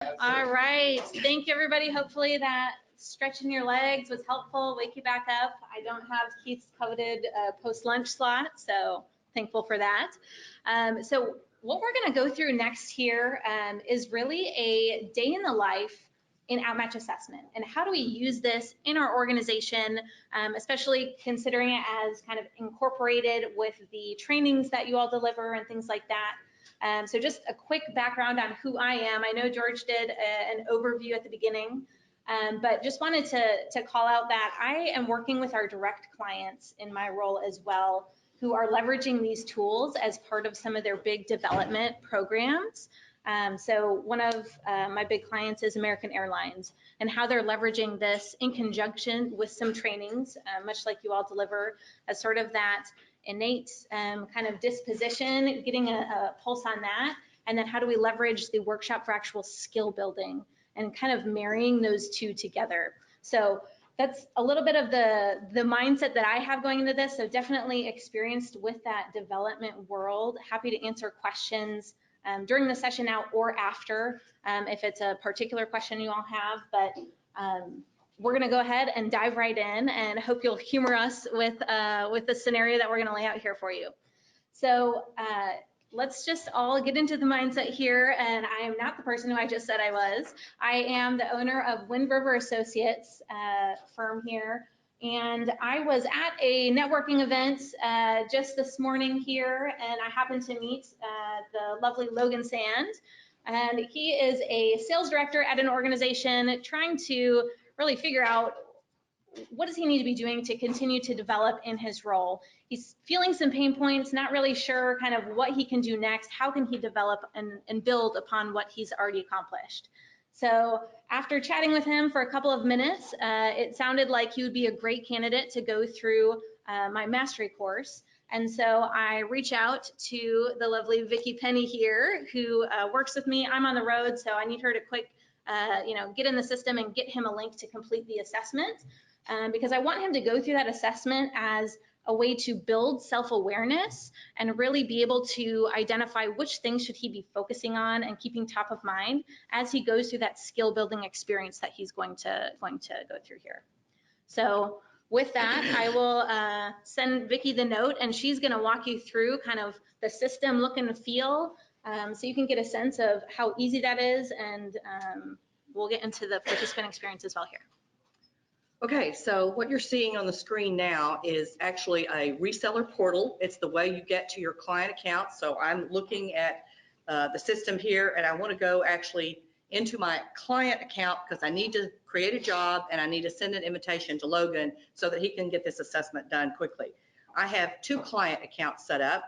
All right. Thank you, everybody. Hopefully that stretching your legs was helpful, wake you back up. I don't have Keith's coveted post-lunch slot, so thankful for that. So what we're going to go through next here is really a day in the life in OutMatch assessment, and how do we use this in our organization, especially considering it as kind of incorporated with the trainings that you all deliver and things like that. So just a quick background on who I am. I know George did an overview at the beginning, but just wanted to call out that I am working with our direct clients in my role as well, who are leveraging these tools as part of some of their big development programs. So one of my big clients is American Airlines, and how they're leveraging this in conjunction with some trainings, much like you all deliver, as sort of that innate kind of disposition, getting a pulse on that, and then how do we leverage the workshop for actual skill building and kind of marrying those two together. So that's a little bit of the mindset that I have going into this. So definitely experienced with that development world. Happy to answer questions during the session now or after, if it's a particular question you all have, but we're going to go ahead and dive right in, and hope you'll humor us with the scenario that we're going to lay out here for you. So let's just all get into the mindset here, and I am not the person who I just said I was. I am the owner of Wind River Associates firm here, and I was at a networking event just this morning here, and I happened to meet the lovely Logan Sand, and he is a sales director at an organization trying to really figure out what does he need to be doing to continue to develop in his role. He's feeling some pain points, not really sure kind of what he can do next, how can he develop and build upon what he's already accomplished. So after chatting with him for a couple of minutes, it sounded like he would be a great candidate to go through my mastery course. And so I reach out to the lovely Vicki Penny here, who works with me. I'm on the road, so I need her to get in the system and get him a link to complete the assessment, because I want him to go through that assessment as a way to build self-awareness and really be able to identify which things should he be focusing on and keeping top of mind as he goes through that skill building experience that he's going to go through here. So with that, I will send Vicki the note, and she's going to walk you through kind of the system look and feel, so you can get a sense of how easy that is, and we'll get into the participant experience as well here. Okay, so what you're seeing on the screen now is actually a reseller portal. It's the way you get to your client account. So I'm looking at the system here, and I want to go actually into my client account because I need to create a job and I need to send an invitation to Logan so that he can get this assessment done quickly. I have 2 client accounts set up.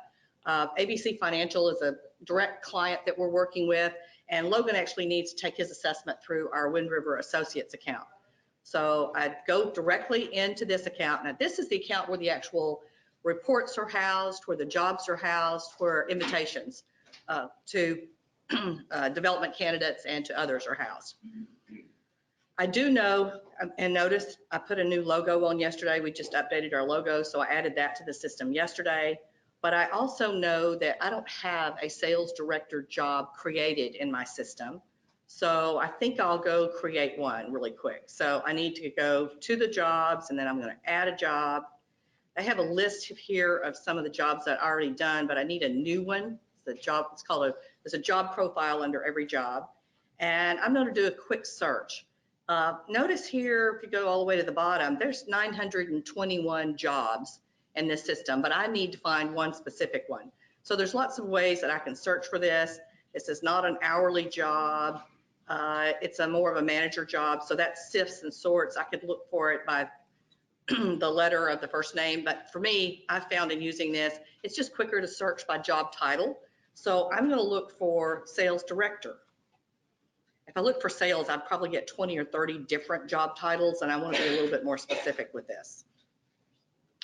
ABC Financial is a direct client that we're working with, and Logan actually needs to take his assessment through our Wind River Associates account. So I'd go directly into this account. Now this is the account where the actual reports are housed, where the jobs are housed, where invitations to development candidates and to others are housed. I do know, and notice I put a new logo on yesterday. We just updated our logo, so I added that to the system yesterday. But I also know that I don't have a sales director job created in my system. So I think I'll go create one really quick. So I need to go to the jobs, and then I'm going to add a job. I have a list here of some of the jobs that I already done, but I need a new one. There's a job profile under every job. And I'm going to do a quick search. Notice here, if you go all the way to the bottom, there's 921 jobs in this system, but I need to find one specific one. So there's lots of ways that I can search for this. This is not an hourly job. It's more of a manager job. So that sifts and sorts. I could look for it by the letter of the first name. But for me, I found in using this, it's just quicker to search by job title. So I'm going to look for sales director. If I look for sales, I'd probably get 20 or 30 different job titles, and I want to be a little bit more specific with this.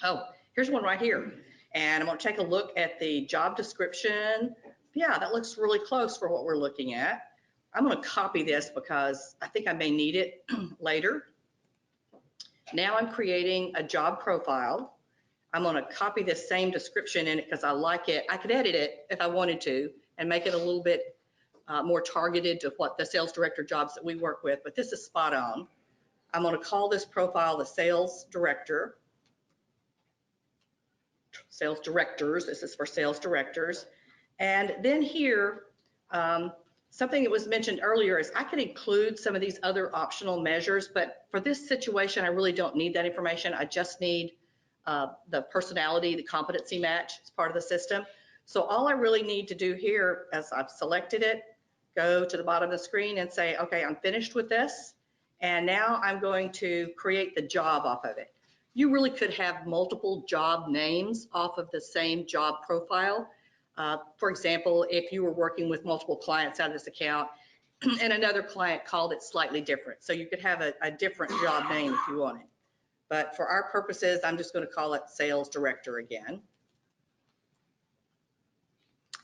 Oh, here's one right here. And I'm going to take a look at the job description. Yeah, that looks really close for what we're looking at. I'm going to copy this because I think I may need it later. Now I'm creating a job profile. I'm going to copy this same description in it because I like it. I could edit it if I wanted to and make it a little bit more targeted to what the sales director jobs that we work with, but this is spot on. I'm going to call this profile the sales director. Sales directors, this is for sales directors. And then here, something that was mentioned earlier is I could include some of these other optional measures, but for this situation, I really don't need that information. I just need the personality, the competency match as part of the system. So all I really need to do here, as I've selected it, go to the bottom of the screen and say, okay, I'm finished with this. And now I'm going to create the job off of it. You really could have multiple job names off of the same job profile. For example, if you were working with multiple clients out of this account and another client called it slightly different. So you could have a different job name if you wanted. But for our purposes, I'm just going to call it sales director again.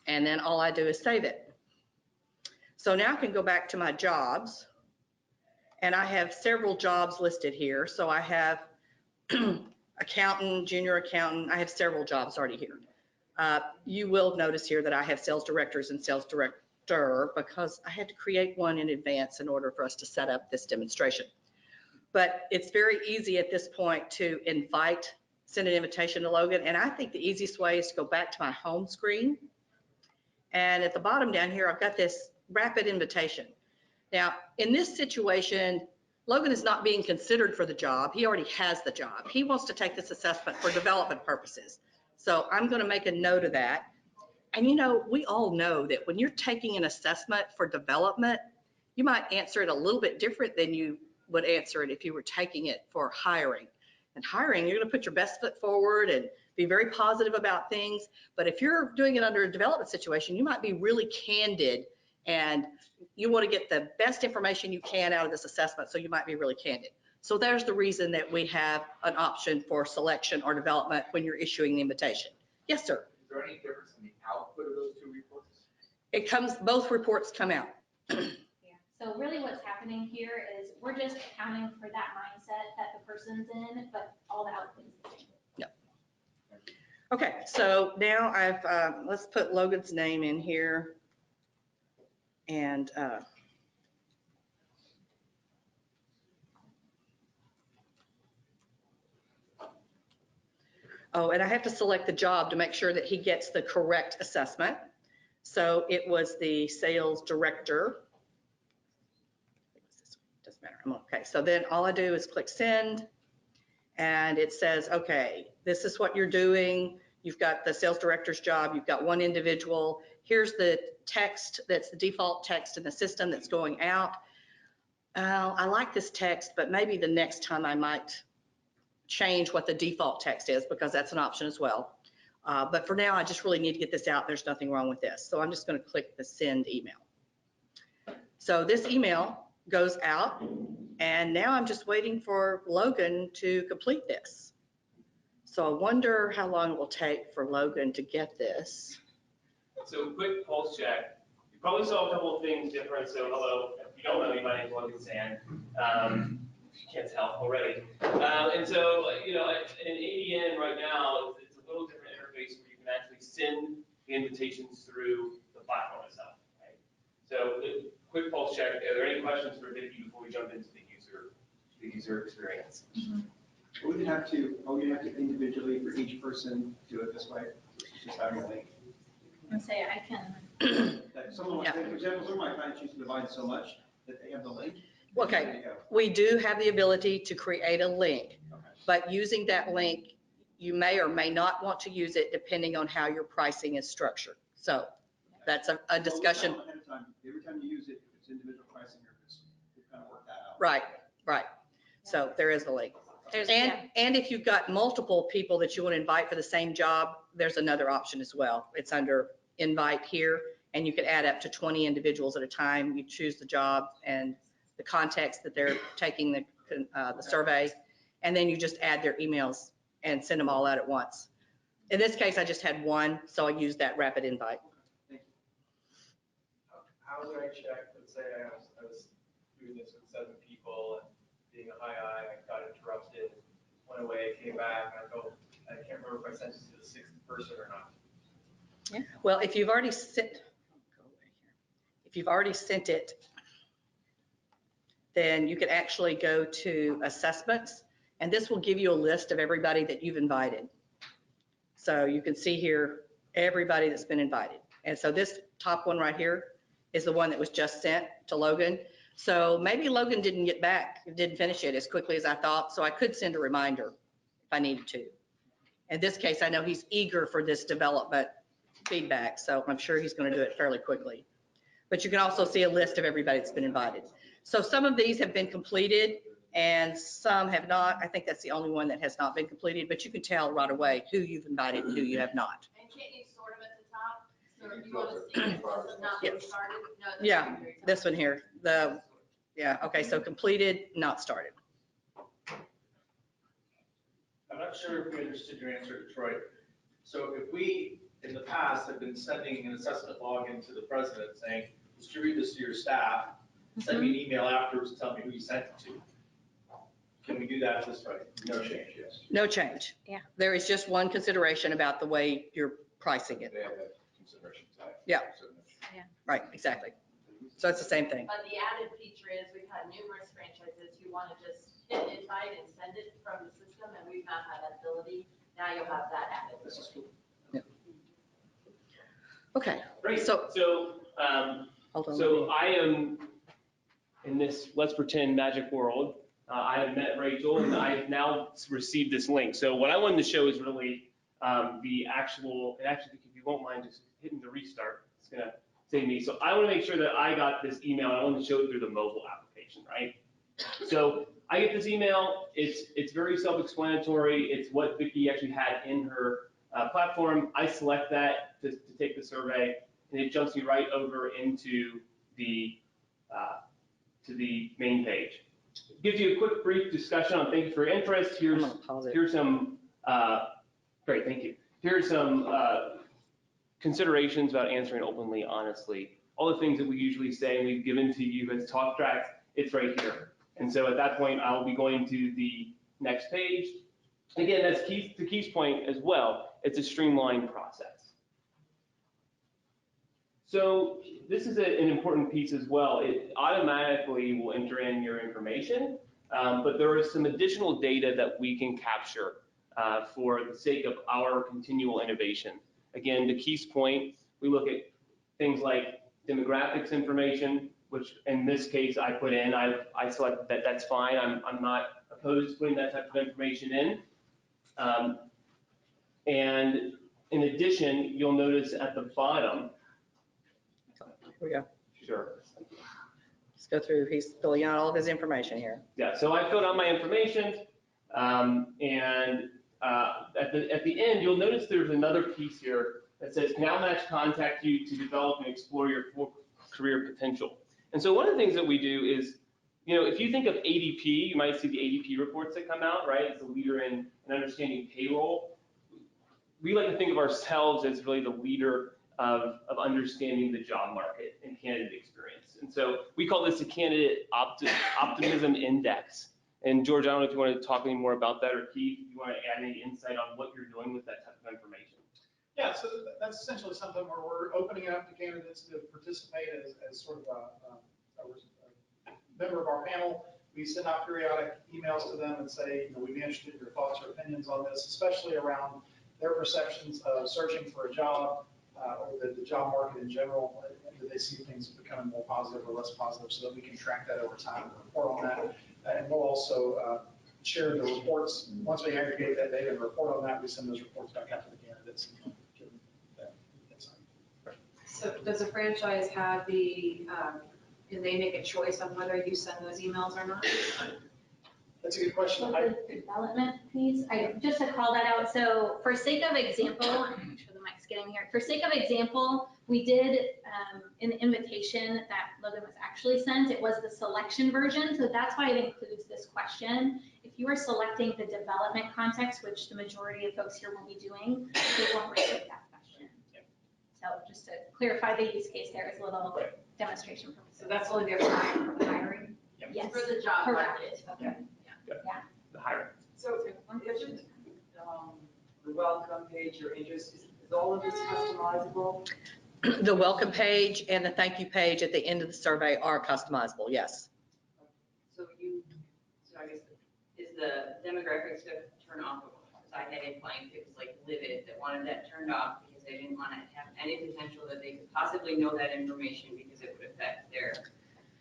And then all I do is save it. So now I can go back to my jobs, and I have several jobs listed here. So I have accountant, junior accountant. I have several jobs already here. You will notice here that I have sales directors and sales director because I had to create one in advance in order for us to set up this demonstration. But it's very easy at this point to send an invitation to Logan. And I think the easiest way is to go back to my home screen. And at the bottom down here, I've got this rapid invitation. Now, in this situation, Logan is not being considered for the job. He already has the job. He wants to take this assessment for development purposes. So I'm going to make a note of that. And you know, we all know that when you're taking an assessment for development, you might answer it a little bit different than you would answer it if you were taking it for hiring. And hiring, you're going to put your best foot forward and be very positive about things. But if you're doing it under a development situation, you might be really candid and you want to get the best information you can out of this assessment, so you might be really candid. So there's the reason that we have an option for selection or development when you're issuing the invitation. Yes, sir. Is there any difference in the output of those two reports? Both reports come out. Yeah. So really what's happening here is we're just accounting for that mindset that the person's in, but all the outputs the same. Yep. Okay, so now let's put Logan's name in here. And oh, and I have to select the job to make sure that he gets the correct assessment. So it was the sales director. Doesn't matter. Okay, so then all I do is click send, and it says, okay, this is what you're doing. You've got the sales director's job. You've got one individual. Here's the text that's the default text in the system that's going out. I like this text, but maybe the next time I might change what the default text is, because that's an option as well. But for now, I just really need to get this out. There's nothing wrong with this. So I'm just going to click the send email. So this email goes out, and now I'm just waiting for Logan to complete this. So I wonder how long it will take for Logan to get this. So quick pulse check. You probably saw a couple of things different. So hello, if you don't know me, my name is Logan Sand. You can't tell already. And so, you know, in ADN right now, it's a little different interface where you can actually send the invitations through the platform itself. Right? So quick pulse check. Are there any questions for Vicki before we jump into the user experience? Mm-hmm. Would you have to individually for each person do it this way? Just having a link. And say I can. Like someone, for example, some of my clients used to divide so much that they have the link. Okay, we do have the ability to create a link, but using that link, you may or may not want to use it depending on how your pricing is structured. So that's a discussion. Ahead of time. Every time you use it, if it's individual pricing or if it's, you kind of work that out. Right, right. So there is a link. And if you've got multiple people that you want to invite for the same job, there's another option as well. It's under invite here, and you can add up to 20 individuals at a time. You choose the job and the context that they're taking the survey, and then you just add their emails and send them all out at once. In this case, I just had one, so I used that rapid invite. How would I check, let's say I was doing this with 7 people and being a high I got interrupted, went away, came back, and I can't remember if I sent it to the 6th person or not. Well, if you've already sent if you've already sent it, then you can actually go to assessments, and this will give you a list of everybody that you've invited. So you can see here, everybody that's been invited. And so this top one right here is the one that was just sent to Logan. So maybe Logan didn't finish it as quickly as I thought, so I could send a reminder if I needed to. In this case, I know he's eager for this development feedback, so I'm sure he's going to do it fairly quickly. But you can also see a list of everybody that's been invited. So some of these have been completed and some have not. I think that's the only one that has not been completed, but you can tell right away who you've invited and who you have not. And can't you sort them at the top? So if you want to see it, it's not been Yes. started? No, that's Yeah, not very this one here, okay, so completed, not started. I'm not sure if we understood your answer to Troy. So if we, in the past, have been sending an assessment login to the president saying, distribute this to your staff, send me an email afterwards and tell me who you sent it to. Can we do that this way? No change, yes. No change. Yeah. There is just one consideration about the way you're pricing it. They have that consideration tag. Yeah. So Right, exactly. So it's the same thing. But the added feature is we've had numerous franchises who want to just hit invite and send it from the system, and we've not had that ability. Now you'll have that added. This is cool. Okay, Great. So- hold on. So I am in this, let's pretend magic world. I have met Rachel and I've now received this link. So what I wanted to show is really the actual, and actually, if you won't mind just hitting the restart, it's gonna save me. So I want to make sure that I got this email. I want to show it through the mobile application, right? So I get this email. It's very self-explanatory. It's what Vicki actually had in her platform. I select that to take the survey, and it jumps me right over into the main page. It gives you a quick brief discussion on thank you for your interest. I'm gonna pause it. Here's some, great, thank you. Here's some considerations about answering openly, honestly. All the things that we usually say and we've given to you as talk tracks, it's right here. And so at that point, I'll be going to the next page. Again, that's to Keith's point as well. It's a streamlined process. So this is an important piece as well. It automatically will enter in your information, but there is some additional data that we can capture for the sake of our continual innovation. Again, to Keith's point, we look at things like demographics information, which in this case I put in. I selected that. That's fine. I'm not opposed to putting that type of information in. And in addition, you'll notice at the bottom. Here we go. Sure. Let's go through, he's filling out all of his information here. Yeah, so I filled out my information, and at the end, you'll notice there's another piece here that says, can OutMatch contact you to develop and explore your full career potential? And so one of the things that we do is, you know, if you think of ADP, you might see the ADP reports that come out, right? It's a leader in understanding payroll. We like to think of ourselves as really the leader of understanding the job market and candidate experience. And so we call this a candidate optimism index. And George, I don't know if you want to talk any more about that, or Keith, if you want to add any insight on what you're doing with that type of information. Yeah, so that's essentially something where we're opening up to candidates to participate as sort of a member of our panel. We send out periodic emails to them and say, you know, we'd be interested in your thoughts or opinions on this, especially around their perceptions of searching for a job or the job market in general. Do they see things becoming more positive or less positive, so that we can track that over time and report on that. And we'll also share the reports. Once we aggregate that data and report on that, we send those reports back out to the candidates and give them that insight. So does a franchise have can they make a choice on whether you send those emails or not? That's a good question. With the development piece, just to call that out, so for sake of example, make sure the mic's getting here. For sake of example, we did an invitation that Logan was actually sent. It was the selection version, so that's why it includes this question. If you are selecting the development context, which the majority of folks here will be doing, they won't receive that question. So just to clarify the use case there is a little demonstration purpose. So that's only there for hiring? Yes. For the job Correct. market. Okay. The hiring. So if the welcome page or interest, is all of this customizable? The welcome page and the thank you page at the end of the survey are customizable, yes. So I guess, is the demographic stuff turn off? Because I had a client that was like livid, that wanted that turned off because they didn't want to have any potential that they could possibly know that information because it would affect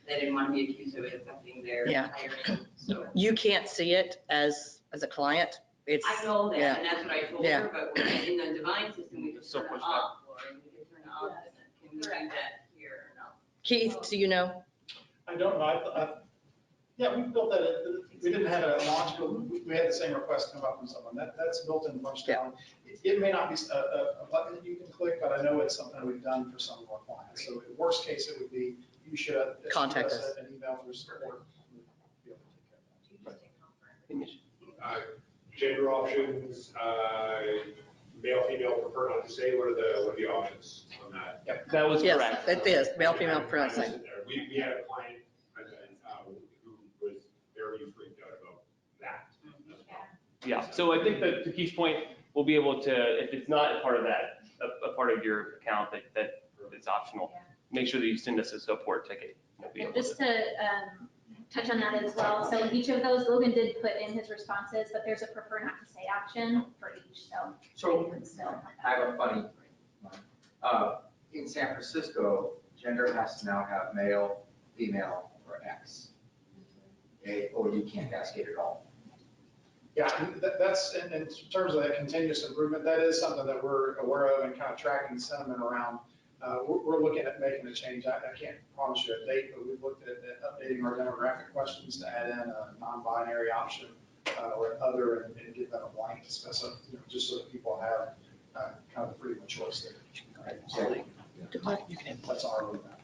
they didn't want to be accused of it affecting their Yeah. hiring. So You can't see it as a client. It's, I know that, yeah. and that's what I told Yeah. her, but in the divine system, we could So turn it push off, Lori, we could turn it off, and then can we do that here or no? Keith, do you know? I don't know, yeah, we built that, we didn't have a launch, but we had the same request come up from someone, that's built in punch down. It may not be a button that you can click, but I know it's something we've done for some of our clients. So in worst case, it would be, you should Contact us. an email through support. We'd be able to take care of that. Gender options, male, female, prefer not to say, what are the options on that? That was Yes, correct. it is, male, female, pronouncing. We had a client who was very freaked out about that. Yeah, so I think that to Keith's point, we'll be able to, if it's not a part of that, a part of your account that it's optional, make sure that you send us a support ticket. We'll be able Just to- to touch on that as well, so each of those, Logan did put in his responses, but there's a prefer not to say option for each, so. So you can still- I have a funny one. In San Francisco, gender has to now have male, female, or X. Or you can't ask it at all. Yeah, that's, in terms of that continuous improvement, that is something that we're aware of and kind of tracking the sentiment around. We're looking at making a change. I can't promise you a date, but we've looked at updating our demographic questions to add in a non-binary option or other and give them a blank to specify, just so that people have kind of the freedom of choice there. That's our roadmap.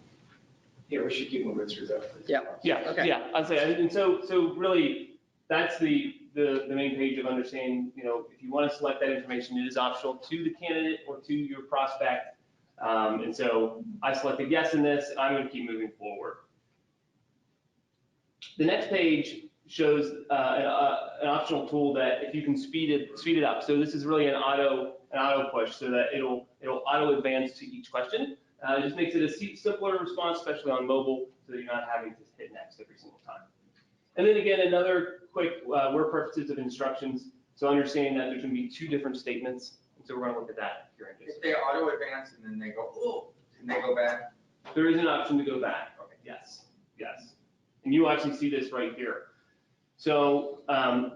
Yeah, we should keep moving through that. Yeah, Okay. yeah, I'd say, and so really, that's the main page of understanding, if you want to select that information, it is optional to the candidate or to your prospect. And so I selected yes in this, and I'm going to keep moving forward. The next page shows an optional tool that if you can speed it up. So this is really an auto push, so that it'll auto advance to each question. It just makes it a simpler response, especially on mobile, so that you're not having to hit next every single time. And then again, another quick word purposes of instructions. So understanding that there's going to be two different statements. And so we're going to look at that here in just a If they auto advance and then they go, oh, and they go back. There is an option to go back. Okay. Yes, yes. And you actually see this right here. So,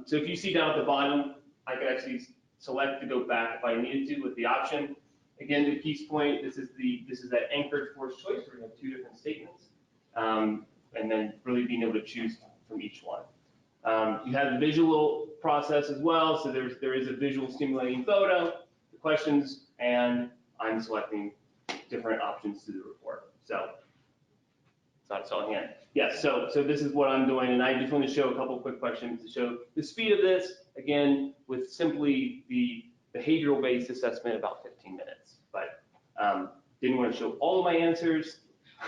so if you see down at the bottom, I could actually select to go back if I needed to with the option. Again, to Keith's point, this is that anchored forced choice. We're going to have two different statements, and then really being able to choose from each one. You have the visual process as well. So there is a visual stimulating photo, the questions, and I'm selecting different options to the report. So it's all hand. Yes, so this is what I'm doing, and I just want to show a couple quick questions to show the speed of this, again, with simply the behavioral-based assessment, about 15 minutes. But didn't want to show all of my answers.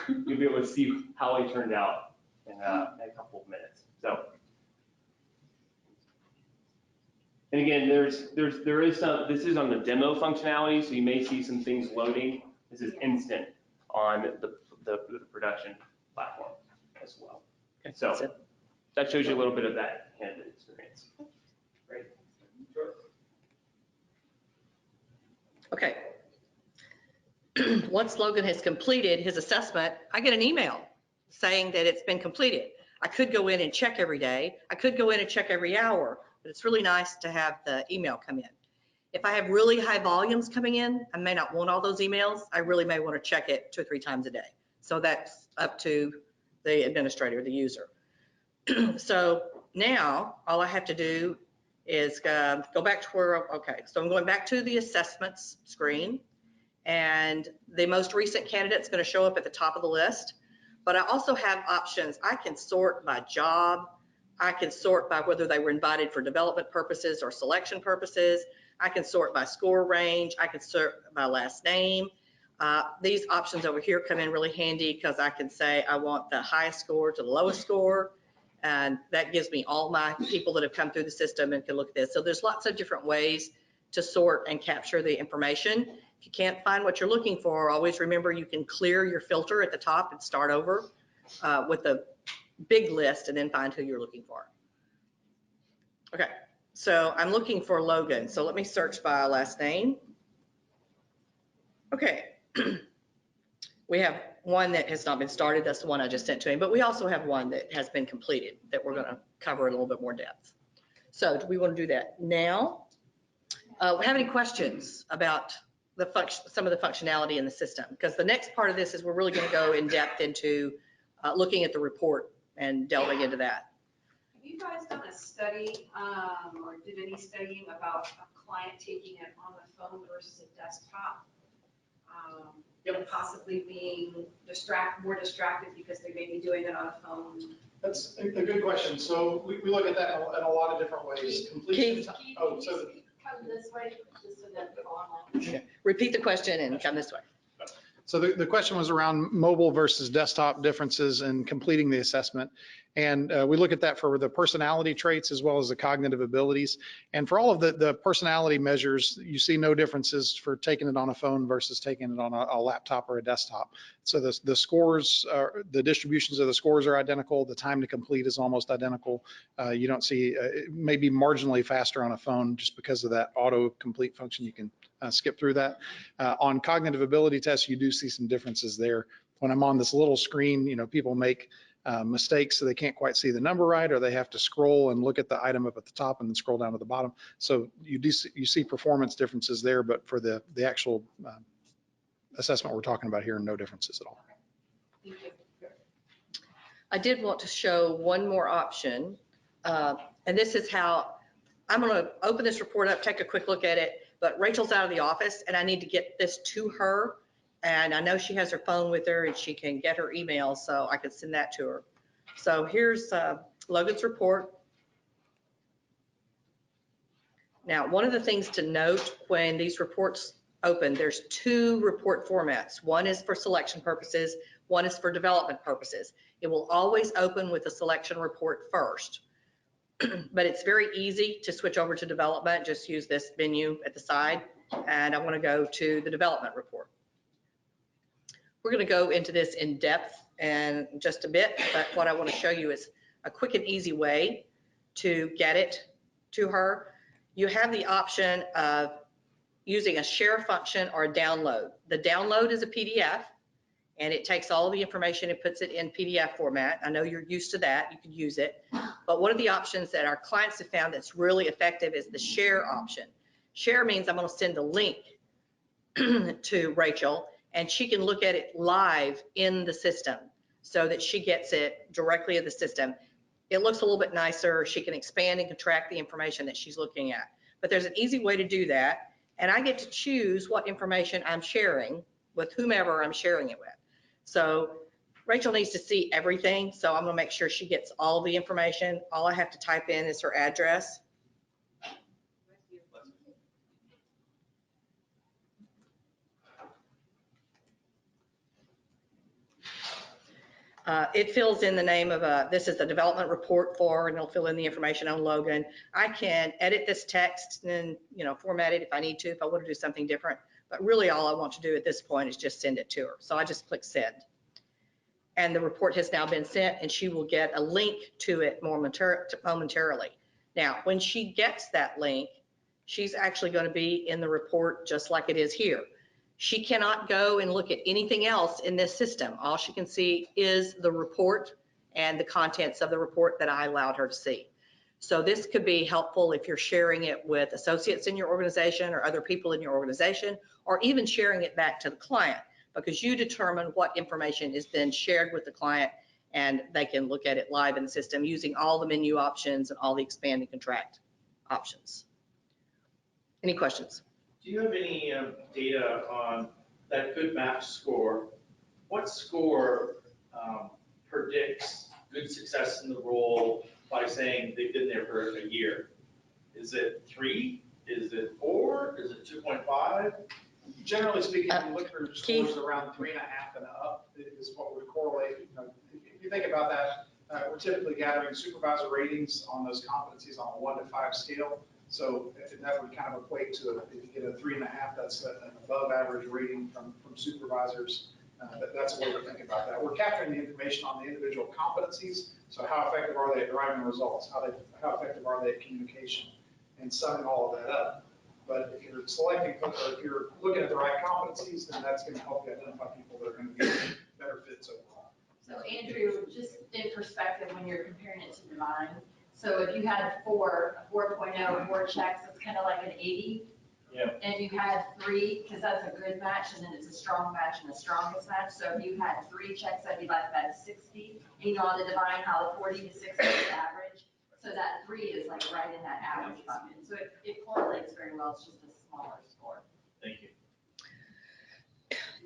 You'll be able to see how I turned out in a couple of minutes. So, and again, there is some, this is on the demo functionality, so you may see some things loading. This is instant on the production platform as well. So that shows you a little bit of that candidate experience. Great. Okay. Once Logan has completed his assessment, I get an email saying that it's been completed. I could go in and check every day. I could go in and check every hour, but it's really nice to have the email come in. If I have really high volumes coming in, I may not want all those emails. I really may want to check it 2 or 3 times a day. So that's up to the administrator, the user. So now all I have to do is go back to where, okay, so I'm going back to the assessments screen, and the most recent candidate's going to show up at the top of the list. But I also have options. I can sort by job. I can sort by whether they were invited for development purposes or selection purposes. I can sort by score range. I can sort by last name. These options over here come in really handy because I can say I want the highest score to the lowest score. And that gives me all my people that have come through the system and can look at this. So there's lots of different ways to sort and capture the information. If If you can't find what you're looking for, always remember you can clear your filter at the top and start over with the big list and then find who you're looking for. Okay, so I'm looking for Logan. So let me search by last name. Okay. We have one that has not been started. That's the one I just sent to him. But we also have one that has been completed that we're going to cover in a little bit more depth. So do we want to do that now? Have any questions about some of the functionality in the system? Because the next part of this is we're really going to go in depth into looking at the report and delving into that. Have you guys done a study or did any studying about a client taking it on the phone versus a desktop? And possibly being more distracted because they may be doing it on a phone? That's a good question. So we look at that in a lot of different ways. Completion. Oh, so Come this way, just so that it's online. Repeat the question and come this way. So the question was around mobile versus desktop differences in completing the assessment. And we look at that for the personality traits as well as the cognitive abilities. And for all of the personality measures, you see no differences for taking it on a phone versus taking it on a laptop or a desktop. So the scores, the distributions of the scores are identical. The time to complete is almost identical. You don't see, it may be marginally faster on a phone just because of that auto complete function. You can skip through that. On cognitive ability tests, you do see some differences there. When I'm on this little screen, you know, people make mistakes so they can't quite see the number right, or they have to scroll and look at the item up at the top and then scroll down to the bottom. So you see performance differences there, but for the actual assessment we're talking about here, no differences at all. Thank you. I did want to show one more option, and this is how I'm going to open this report up, take a quick look at it, but Rachel's out of the office and I need to get this to her. And I know she has her phone with her and she can get her email, so I could send that to her. So here's Logan's report. Now, one of the things to note when these reports open, there's two report formats. One is for selection purposes, one is for development purposes. It will always open with the selection report first. But it's very easy to switch over to development. Just use this menu at the side. And I want to go to the development report. We're going to go into this in depth in just a bit, but what I want to show you is a quick and easy way to get it to her. You have the option of using a share function or a download. The download is a PDF, and it takes all the information and puts it in PDF format. I know you're used to that. You can use it. But one of the options that our clients have found that's really effective is the share option. Share means I'm going to send a link to Rachel, and she can look at it live in the system so that she gets it directly in the system. It looks a little bit nicer. She can expand and contract the information that she's looking at. But there's an easy way to do that, and I get to choose what information I'm sharing with whomever I'm sharing it with. So Rachel needs to see everything, so I'm going to make sure she gets all the information. All I have to type in is her address. It fills in the name of this is the development report for, and it'll fill in the information on Logan. I can edit this text and, you know, format it if I need to, if I want to do something different. But really all I want to do at this point is just send it to her. So I just click send. And the report has now been sent, and she will get a link to it momentarily. Now, when she gets that link, she's actually going to be in the report just like it is here. She cannot go and look at anything else in this system. All she can see is the report and the contents of the report that I allowed her to see. So this could be helpful if you're sharing it with associates in your organization or other people in your organization, or even sharing it back to the client, because you determine what information is then shared with the client, and they can look at it live in the system using all the menu options and all the expand and contract options. Any questions? Do you have any data on that good match score? What score predicts good success in the role by saying they've been there for a year? Is it 3? Is it 4? Is it 2.5? generally speaking, you look for scores around 3.5 and up is what would correlate. You know, if you think about that, we're typically gathering supervisor ratings on those competencies on a 1 to 5 scale. So that would kind of equate to, if you get a 3.5, that's an above average rating from supervisors. That's the way we're thinking about that. We're capturing the information on the individual competencies. So how effective are they at driving results? How effective are they at communication? And summing all of that up. But if you're selecting, or if you're looking at the right competencies, then that's going to help you identify people that are going to be better fits overall. So Andrew, just in perspective, when you're comparing it to Divine, so if you had 4.0, 4 checks, it's kind of like an 80. Yeah. And you had 3, because that's a good match, and then it's a strong match and the strongest match. So if you had 3 checks, that'd be like that 60. And you know, on the Divine, how the 40 to 60 is average. So that 3 is like right in that average bucket. So it correlates very well. It's just a smaller score. Thank you.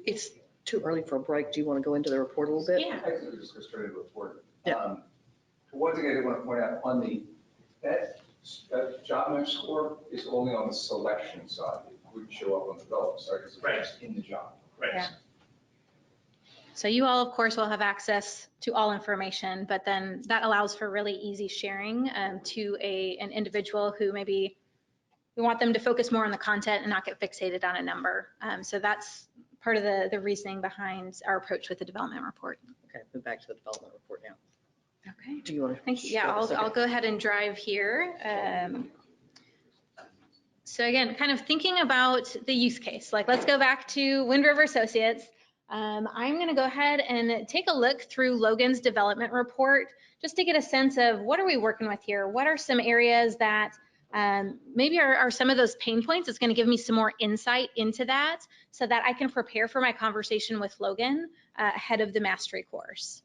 It's too early for a break. Do you want to go into the report a little bit? Yeah. I could just go straight to the report. Yeah. One thing I did want to point out, that job match score is only on the selection side. It wouldn't show up on the development side because it's just in the job. Right. Yeah. So you all, of course, will have access to all information, but then that allows for really easy sharing to an individual who maybe we want them to focus more on the content and not get fixated on a number. So that's part of the reasoning behind our approach with the development report. Okay, move back to the development report now. Okay. Do you want to? Thank you. Yeah, I'll go ahead and drive here. So again, kind of thinking about the use case, like let's go back to Wind River Associates. I'm going to go ahead and take a look through Logan's development report just to get a sense of what are we working with here? What are some areas that maybe are some of those pain points? It's going to give me some more insight into that so that I can prepare for my conversation with Logan ahead of the mastery course.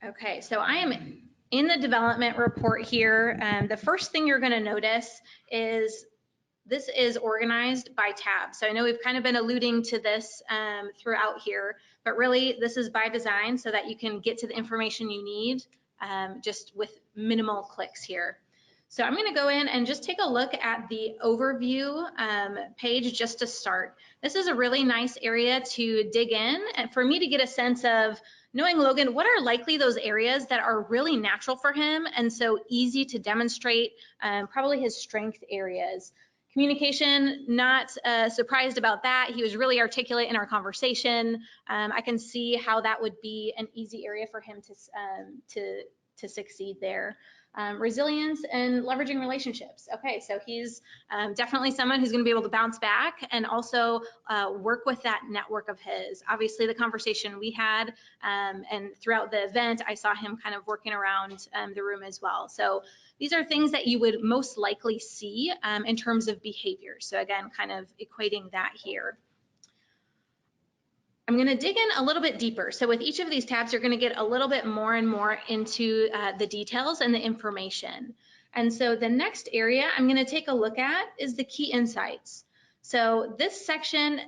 Okay, so I am in the development report here. The first thing you're going to notice is this is organized by tab. So I know we've kind of been alluding to this throughout here, but really this is by design so that you can get to the information you need just with minimal clicks here. So I'm going to go in and just take a look at the overview page just to start. This is a really nice area to dig in and for me to get a sense of knowing Logan, what are likely those areas that are really natural for him and so easy to demonstrate, probably his strength areas. Communication, not surprised about that. He was really articulate in our conversation. I can see how that would be an easy area for him to succeed there. Resilience and leveraging relationships. Okay, so he's definitely someone who's going to be able to bounce back and also work with that network of his. Obviously, the conversation we had and throughout the event, I saw him kind of working around the room as well. So these are things that you would most likely see in terms of behavior. So again, kind of equating that here. I'm going to dig in a little bit deeper. So with each of these tabs, you're going to get a little bit more and more into the details and the information. And so the next area I'm going to take a look at is the key insights. So this section,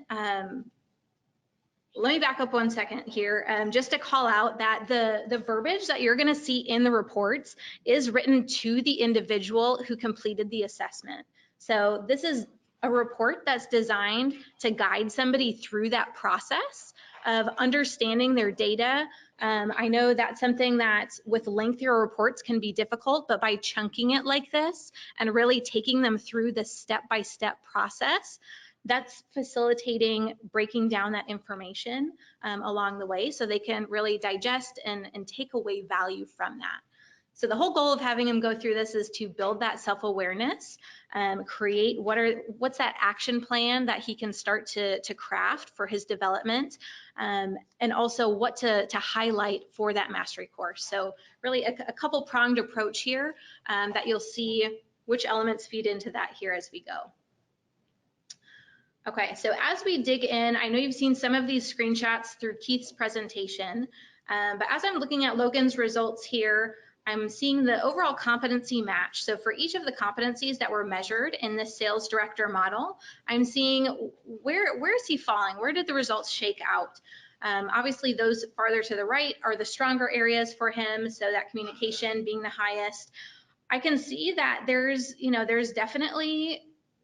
let me back up 1 second here, just to call out that the verbiage that you're going to see in the reports is written to the individual who completed the assessment. So this is a report that's designed to guide somebody through that process of understanding their data. I know that's something that with lengthier reports can be difficult, but by chunking it like this and really taking them through the step-by-step process, that's facilitating breaking down that information along the way so they can really digest and take away value from that. So the whole goal of having him go through this is to build that self-awareness, create what's that action plan that he can start to craft for his development, and also what to highlight for that mastery course. So really a couple pronged approach here that you'll see which elements feed into that here as we go. Okay, so as we dig in, I know you've seen some of these screenshots through Keith's presentation, but as I'm looking at Logan's results here, I'm seeing the overall competency match. So for each of the competencies that were measured in this sales director model, I'm seeing where is he falling? Where did the results shake out? Obviously, those farther to the right are the stronger areas for him, so that communication being the highest. I can see that there's definitely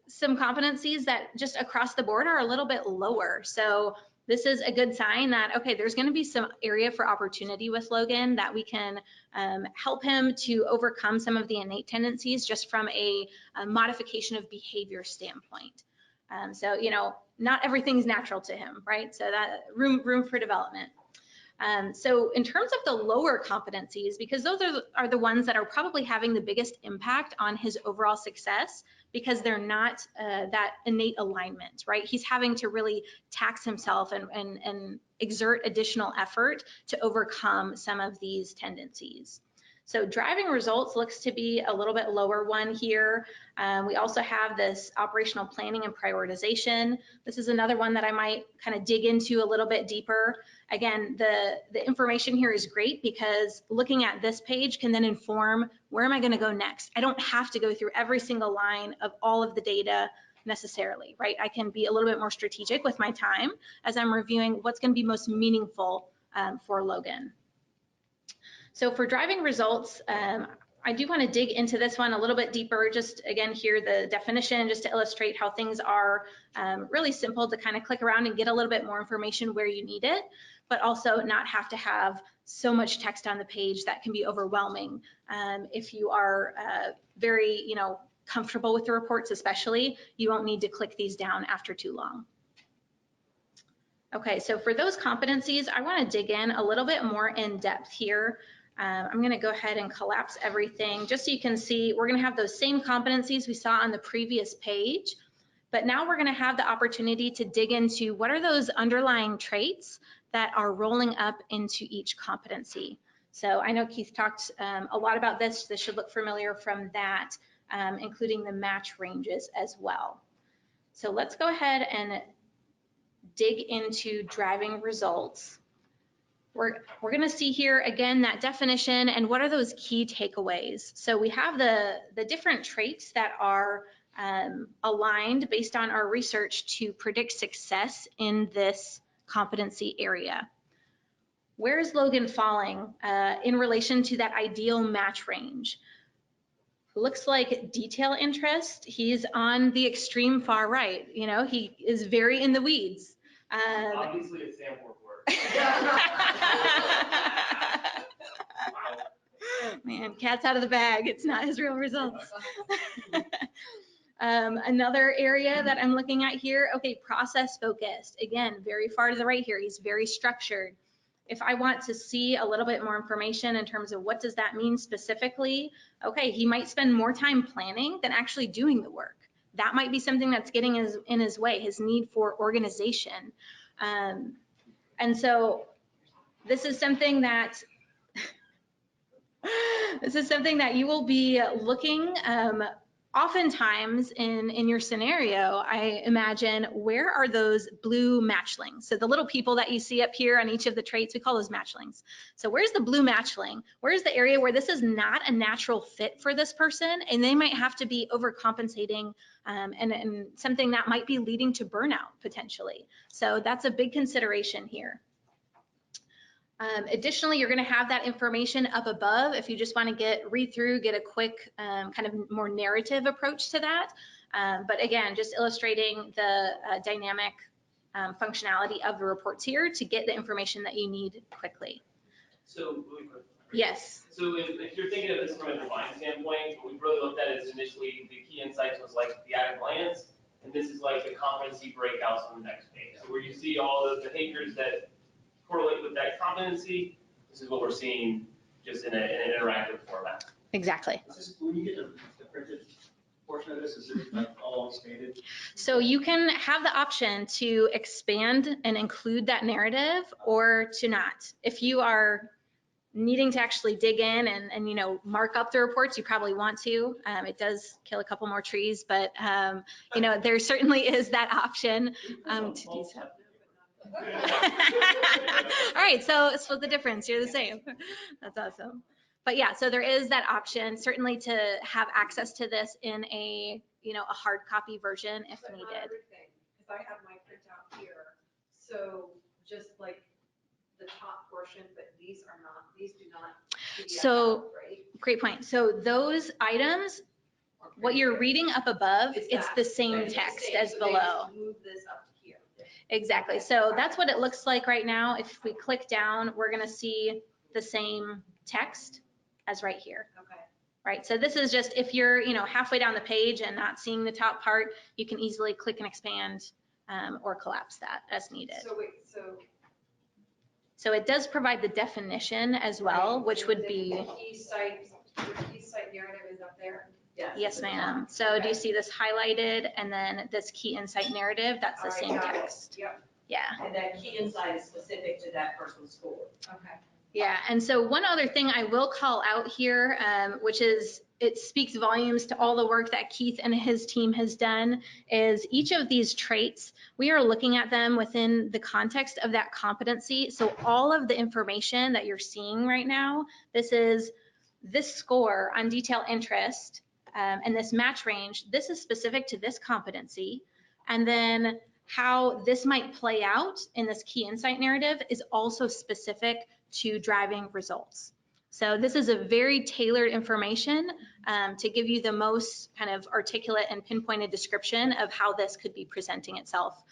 some competencies that just across the board are a little bit lower. So this is a good sign that, okay, there's going to be some area for opportunity with Logan, that we can help him to overcome some of the innate tendencies just from a modification of behavior standpoint. So, you know, not everything's natural to him, right? So that room for development. So in terms of the lower competencies, because those are the ones that are probably having the biggest impact on his overall success, because they're not that innate alignment, right? He's having to really tax himself and exert additional effort to overcome some of these tendencies. So driving results looks to be a little bit lower one here. We also have this operational planning and prioritization. This is another one that I might kind of dig into a little bit deeper. Again, the information here is great because looking at this page can then inform where am I going to go next. I don't have to go through every single line of all of the data necessarily, right? I can be a little bit more strategic with my time as I'm reviewing what's going to be most meaningful for Logan. So for driving results, I do want to dig into this one a little bit deeper, just again here the definition, just to illustrate how things are really simple to kind of click around and get a little bit more information where you need it, but also not have to have so much text on the page that can be overwhelming. If you are very, you know, comfortable with the reports especially, you won't need to click these down after too long. Okay, so for those competencies, I want to dig in a little bit more in depth here. I'm going to go ahead and collapse everything just so you can see we're going to have those same competencies we saw on the previous page, but now we're going to have the opportunity to dig into what are those underlying traits that are rolling up into each competency. So I know Keith talked a lot about this. This should look familiar from that, including the match ranges as well. So let's go ahead and dig into driving results. We're going to see here again that definition and what are those key takeaways. So we have the different traits that are aligned based on our research to predict success in this competency area. Where is Logan falling in relation to that ideal match range? Looks like detail interest. He's on the extreme far right. You know, he is very in the weeds. Obviously, it's Sandler work. Man, cat's out of the bag. It's not his real results. Another area that I'm looking at here, okay, process focused. Again, very far to the right here. He's very structured. If I want to see a little bit more information in terms of what does that mean specifically, okay, he might spend more time planning than actually doing the work. That might be something that's getting in his way, his need for organization. And so this is something that you will be looking oftentimes in your scenario. I imagine, where are those blue matchlings? So the little people that you see up here on each of the traits, we call those matchlings. So where's the blue matchling? Where's the area where this is not a natural fit for this person and they might have to be overcompensating and something that might be leading to burnout potentially. So that's a big consideration here. Additionally, you're going to have that information up above if you just want to read through, get a quick kind of more narrative approach to that. But again, just illustrating the dynamic functionality of the reports here to get the information that you need quickly. So really quick. Yes. So if you're thinking of this from a design standpoint, what we really looked at is initially the key insights was like the at a glance, and this is like the competency breakouts on the next page. So where you see all the behaviors that correlate with that competency, this is what we're seeing just in an interactive format. Exactly. Is this, when you get the printed portion of this, is it like all stated? So you can have the option to expand and include that narrative or to not. If you are needing to actually dig in and you know, mark up the reports, you probably want to. It does kill a couple more trees, but you know, there certainly is that option to do so. All right, so split the difference. You're the same. That's awesome. But yeah, so there is that option certainly to have access to this in a, you know, a hard copy version if But needed. not everything, because I have my printout here. So just like the top portion, but these are not, these do not PDF So out, right? great point. So those items, what you're reading up above, it's the same Okay, text same. as So they below. just move this up here. Exactly. So that's what it looks like right now. If we click down, we're going to see the same text as right here. Okay. Right. So this is just if you're, halfway down the page and not seeing the top part, you can easily click and expand or collapse that as needed. So wait, So it does provide the definition as well, which would be. The key site narrative is up there. Yes, ma'am. So do you see this highlighted and then this key insight narrative? That's the same text. Yep. Yeah. And that key insight is specific to that person's score. Okay. Yeah. And so one other thing I will call out here, which is it speaks volumes to all the work that Keith and his team has done, is each of these traits, we are looking at them within the context of that competency. So all of the information that you're seeing right now, this score on detail interest, and this match range, this is specific to this competency. And then how this might play out in this key insight narrative is also specific to driving results. So this is a very tailored information to give you the most kind of articulate and pinpointed description of how this could be presenting itself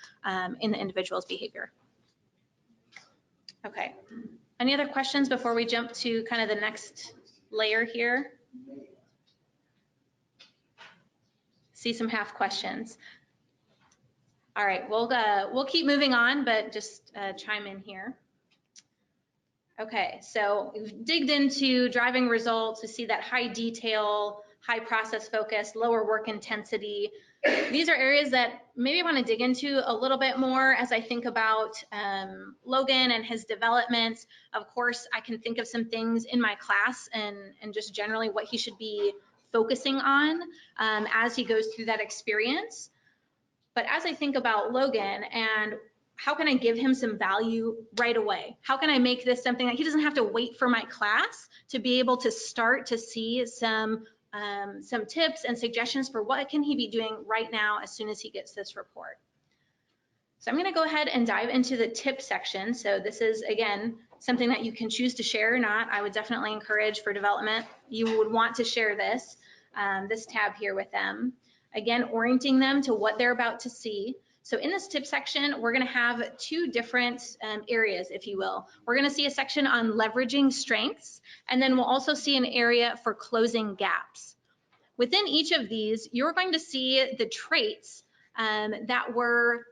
in the individual's behavior. Okay, any other questions before we jump to kind of the next layer here? See some half questions. All right, we'll keep moving on, but just chime in here. Okay, so we've digged into driving results. We see that high detail, high process focus, lower work intensity. These are areas that maybe I want to dig into a little bit more as I think about Logan and his development. Of course, I can think of some things in my class and just generally what he should be focusing on as he goes through that experience. But as I think about Logan and how can I give him some value right away? How can I make this something that he doesn't have to wait for my class to be able to start to see some tips and suggestions for what can he be doing right now as soon as he gets this report? So I'm going to go ahead and dive into the tip section. So this is, again, something that you can choose to share or not. I would definitely encourage for development. You would want to share this tab here with them. Again, orienting them to what they're about to see. So in this tip section, we're going to have two different areas, if you will. We're going to see a section on leveraging strengths, and then we'll also see an area for closing gaps. Within each of these, you're going to see the traits that were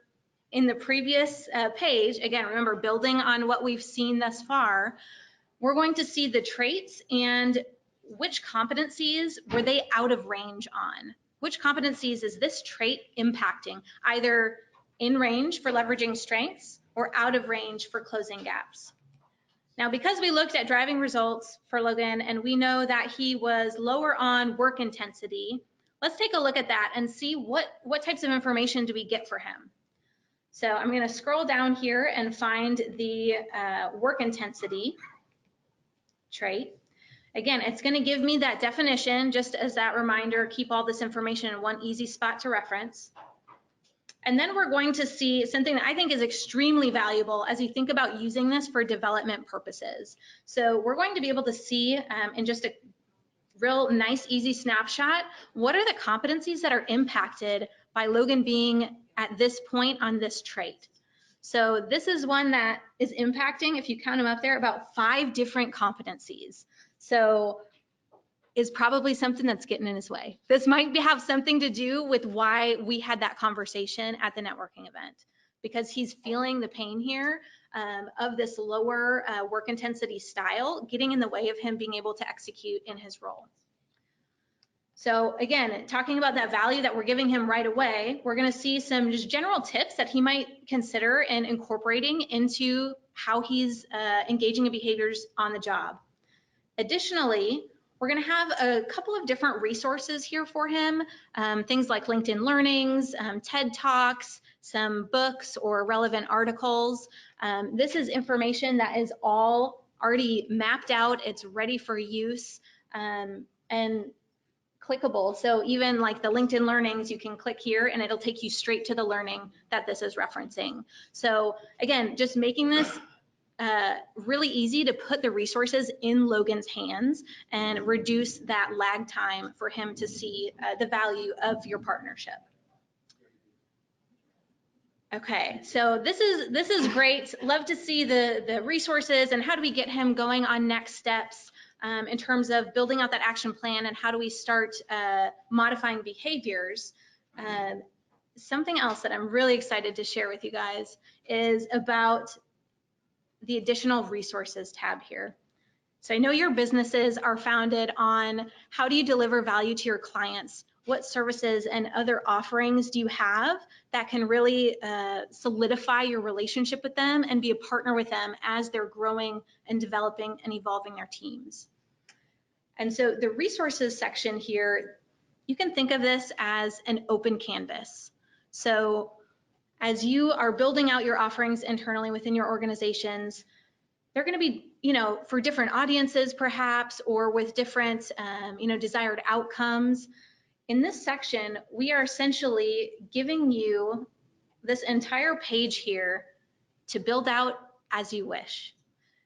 in the previous page. Again, remember, building on what we've seen thus far, we're going to see the traits and which competencies were they out of range on. Which competencies is this trait impacting, either in range for leveraging strengths or out of range for closing gaps? Now, because we looked at driving results for Logan and we know that he was lower on work intensity, let's take a look at that and see what types of information do we get for him. So I'm going to scroll down here and find the work intensity trait. Again, it's going to give me that definition, just as that reminder, keep all this information in one easy spot to reference. And then we're going to see something that I think is extremely valuable as you think about using this for development purposes. So we're going to be able to see in just a real nice, easy snapshot, what are the competencies that are impacted by Logan being at this point on this trait. So this is one that is impacting, if you count them up there, about 5 different competencies. So is probably something that's getting in his way. This might have something to do with why we had that conversation at the networking event, because he's feeling the pain here of this lower work intensity style getting in the way of him being able to execute in his role. So again, talking about that value that we're giving him right away, we're going to see some just general tips that he might consider and incorporating into how he's engaging in behaviors on the job. Additionally, we're going to have a couple of different resources here for him, things like LinkedIn Learnings, TED Talks, some books or relevant articles. This is information that is all already mapped out. It's ready for use and clickable. So even like the LinkedIn Learnings, you can click here and it'll take you straight to the learning that this is referencing. So again, just making this really easy to put the resources in Logan's hands and reduce that lag time for him to see the value of your partnership. Okay, so this is great. Love to see the resources and how do we get him going on next steps in terms of building out that action plan and how do we start modifying behaviors. Something else that I'm really excited to share with you guys is about the additional resources tab here. So I know your businesses are founded on how do you deliver value to your clients? What services and other offerings do you have that can really solidify your relationship with them and be a partner with them as they're growing and developing and evolving their teams? And so the resources section here, you can think of this as an open canvas. So as you are building out your offerings internally within your organizations, they're going to be, for different audiences perhaps, or with different, desired outcomes. In this section, we are essentially giving you this entire page here to build out as you wish.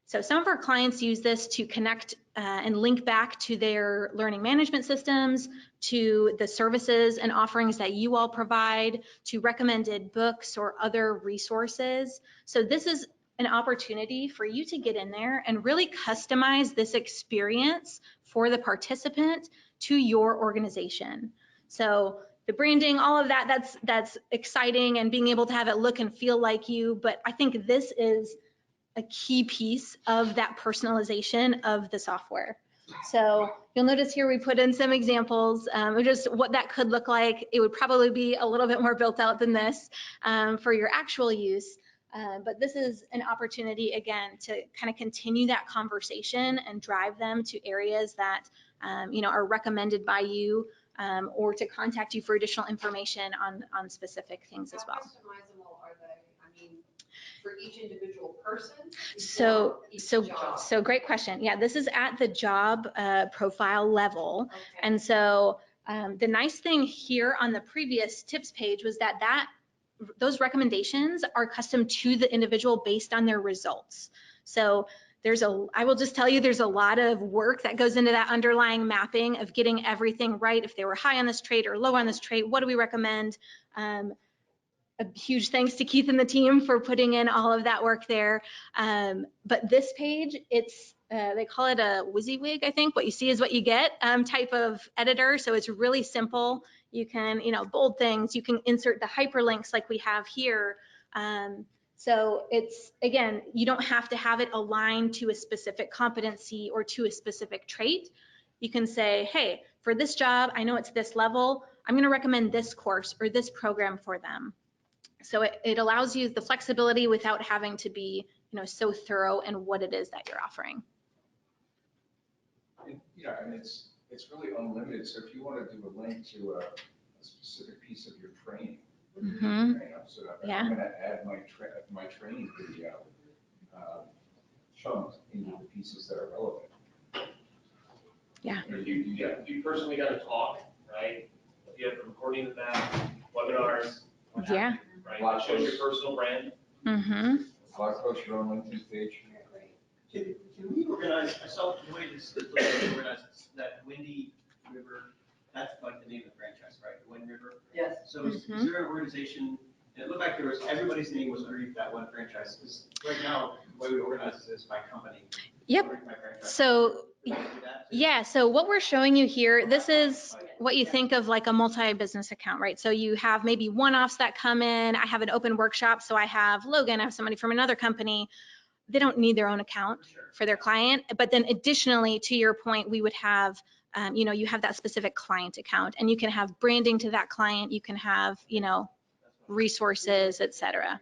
So some of our clients use this to connect and link back to their learning management systems, to the services and offerings that you all provide, to recommended books or other resources. So this is an opportunity for you to get in there and really customize this experience for the participant to your organization. So the branding, all of that, that's exciting, and being able to have it look and feel like you, but I think this is a key piece of that personalization of the software. So you'll notice here we put in some examples of just what that could look like. It would probably be a little bit more built out than this for your actual use. But this is an opportunity, again, to kind of continue that conversation and drive them to areas that are recommended by you, or to contact you for additional information on specific things as well. How customizable are they? I mean, for each individual person? So great question. Yeah, this is at the job profile level. Okay. And so the nice thing here on the previous tips page was that those recommendations are custom to the individual based on their results. So I will just tell you, there's a lot of work that goes into that underlying mapping of getting everything right. If they were high on this trait or low on this trait, what do we recommend? A huge thanks to Keith and the team for putting in all of that work there. But this page, they call it a WYSIWYG, I think. What you see is what you get type of editor. So it's really simple. You can, bold things. You can insert the hyperlinks like we have here. So it's, again, you don't have to have it aligned to a specific competency or to a specific trait. You can say, hey, for this job, I know it's this level. I'm going to recommend this course or this program for them. So it allows you the flexibility without having to be, so thorough in what it is that you're offering. Yeah, and it's really unlimited. So if you want to do a link to a specific piece of your training, so Yeah. I'm going to add my training video chunked into the pieces that are relevant. Yeah. You personally got to talk, right? You have the recording of that, webinars. Yeah. Right. It shows your personal brand. Mm-hmm. Blog post, your own LinkedIn page. Can we organize, I saw the way this organized that Windy River, that's like the name of the franchise, right? The Wind River? Yes. So is there an organization, and it looked like everybody's name was underneath that one franchise, because right now, the way we organize this is by company. Yep. By franchise. So Could we do that? yeah, so what we're showing you here, this is what you think of like a multi-business account, right? So you have maybe one-offs that come in. I have an open workshop, so I have Logan, I have somebody from another company. They don't need their own account for their client. But then additionally, to your point, we would have, you have that specific client account, and you can have branding to that client. You can have, resources, et cetera.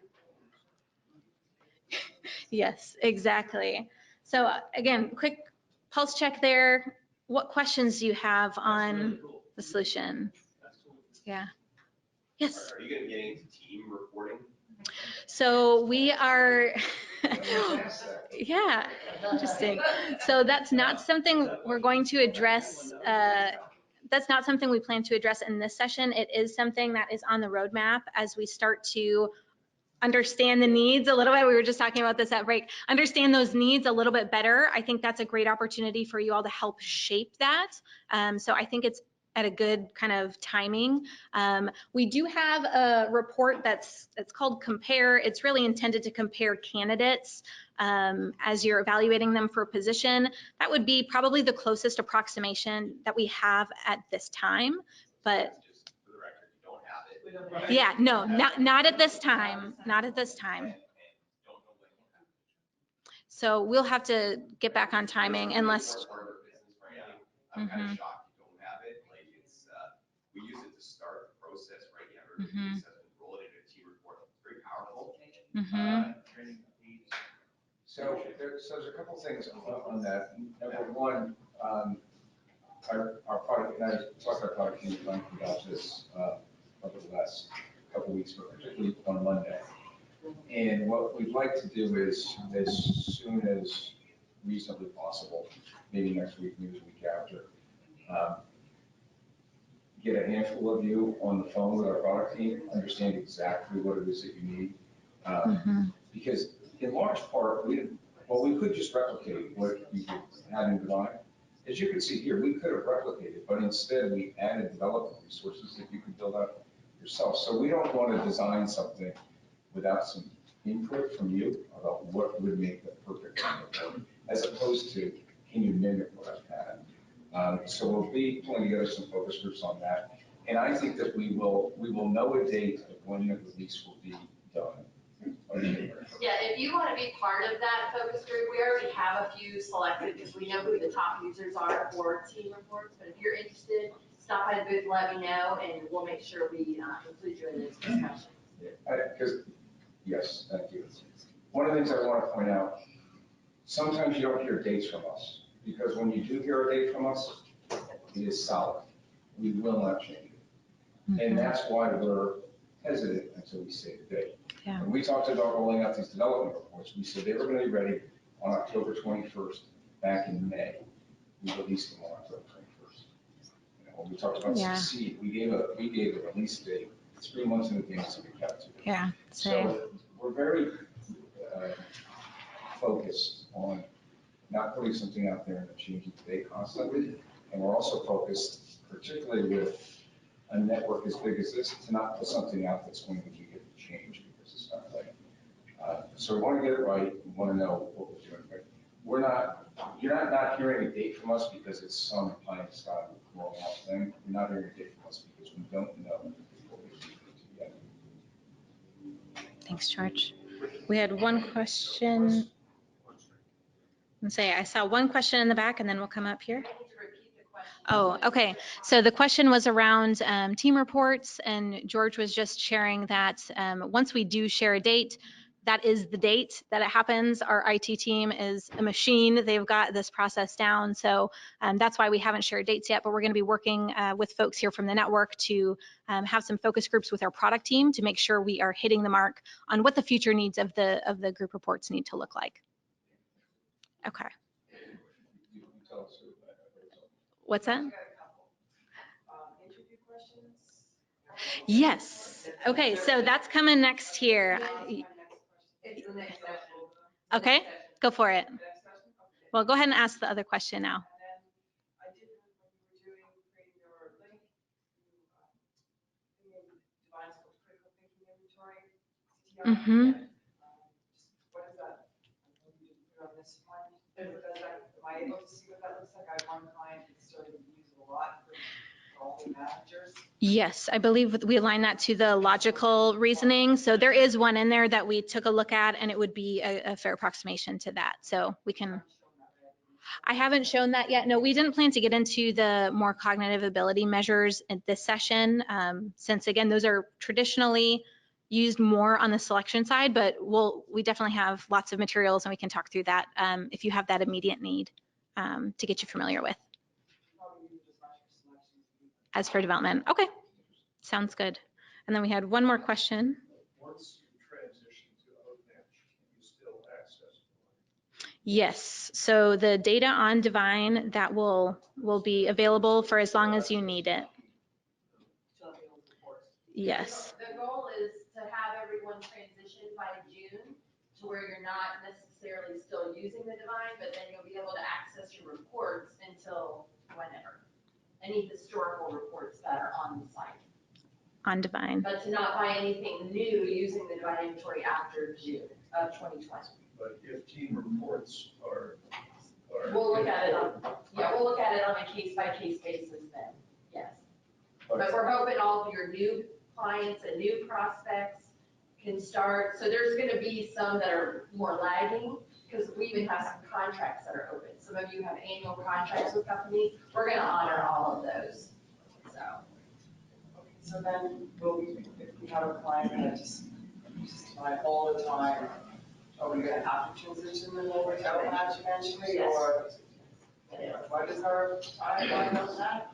Yes, exactly. So again, quick pulse check there. What questions do you have on the solution? Yeah. Yes. Are you going to get into team reporting? So we are, yeah, interesting. So that's not something we're going to address. That's not something we plan to address in this session. It is something that is on the roadmap as we start to understand the needs a little bit. We were just talking about this at break. Understand those needs a little bit better. I think that's a great opportunity for you all to help shape that. So I think it's at a good kind of timing. We do have a report that's called Compare. It's really intended to compare candidates as you're evaluating them for a position. That would be probably the closest approximation that we have at this time. But Just for the record, you don't have it. yeah, no, not at this time. Not at this time. And don't know when you'll have it. So we'll have to get back on timing unless. Part of our business, frankly. I'm kind of shocked you don't have it. Like it's, we use it to start the process, right? You have everything assessment, roll it into a team report. It's very powerful. So there's a couple things on that. Number one, our product, and I talked to our product team at length about this over the last couple of weeks, but particularly on Monday. And what we'd like to do is, as soon as reasonably possible, maybe next week, maybe the week after, get a handful of you on the phone with our product team, understand exactly what it is that you need. Because in large part, we could just replicate what you had in Divine. As you can see here, we could have replicated, but instead we added development resources that you could build out yourself. So we don't want to design something without some input from you about what would make the perfect work, as opposed to, can you mimic what I've had? So we'll be pulling together some focus groups on that. And I think that we will know a date of when the release will be done. Yeah, if you want to be part of that focus group, we already have a few selected because we know who the top users are for team reports. But if you're interested, stop by the booth, let me know, and we'll make sure we include you in this discussion. Because, yes, thank you. One of the things I want to point out, sometimes you don't hear dates from us, because when you do hear a date from us, it is solid. We will not change it. And that's why we're hesitant until we say the date. Yeah. When we talked about rolling out these development reports, we said they were going to be ready on October 21st, back in May. We released them on October 21st. You know, when we talked about succeed, we gave a release date 3 months in advance, and we kept to it. Yeah. So we're very focused on not putting something out there and changing the date constantly. And we're also focused, particularly with a network as big as this, to not put something out that's going to be able to change because it's not right. So we want to get it right. We want to know what we're doing. But you're not hearing a date from us because it's some pie in the sky rolling out thing. You're not hearing a date from us because we don't know what we're doing yet. Thanks, George. We had one question. I saw one question in the back, and then we'll come up here. Oh, okay. So the question was around team reports, and George was just sharing that once we do share a date, that is the date that it happens. Our IT team is a machine. They've got this process down. So that's why we haven't shared dates yet, but we're going to be working with folks here from the network to have some focus groups with our product team to make sure we are hitting the mark on what the future needs of the group reports need to look like. Okay. What's that? Yes. Okay, so that's coming next here. Okay, go for it. Well, go ahead and ask the other question now. Mm-hmm. What is that? On this one, am I able to see what that looks like? I have one client that started to use it a lot for all the managers. Yes, I believe we align that to the logical reasoning. So there is one in there that we took a look at, and it would be a fair approximation to that. So we can. I haven't shown that yet. No, we didn't plan to get into the more cognitive ability measures in this session, since again, those are traditionally used more on the selection side, but we definitely have lots of materials and we can talk through that if you have that immediate need to get you familiar with. As for development, okay, sounds good. And then we had one more question. Once you transition to OutMatch, can you still access it? Yes, so the data on Divine, that will be available for as long as you need it. Yes. The goal is to have everyone transition by June to where you're not necessarily still using the Divine, but then you'll be able to access your reports until whenever. any historical reports that are on the site. On Divine. But to not buy anything new using the Divine inventory after June of 2020. But if team reports are. We'll look at it on, we'll look at it on a case-by-case basis then, yes. But we're hoping all of your new clients and new prospects can start. So there's going to be some that are more lagging because we even have some contracts that are open. Some of you have annual contracts with companies. We're going to honor all of those. So then, if we have a client that just buy all the time, are we gonna have to transition them over to OutMatch eventually, or what is our timeline on that?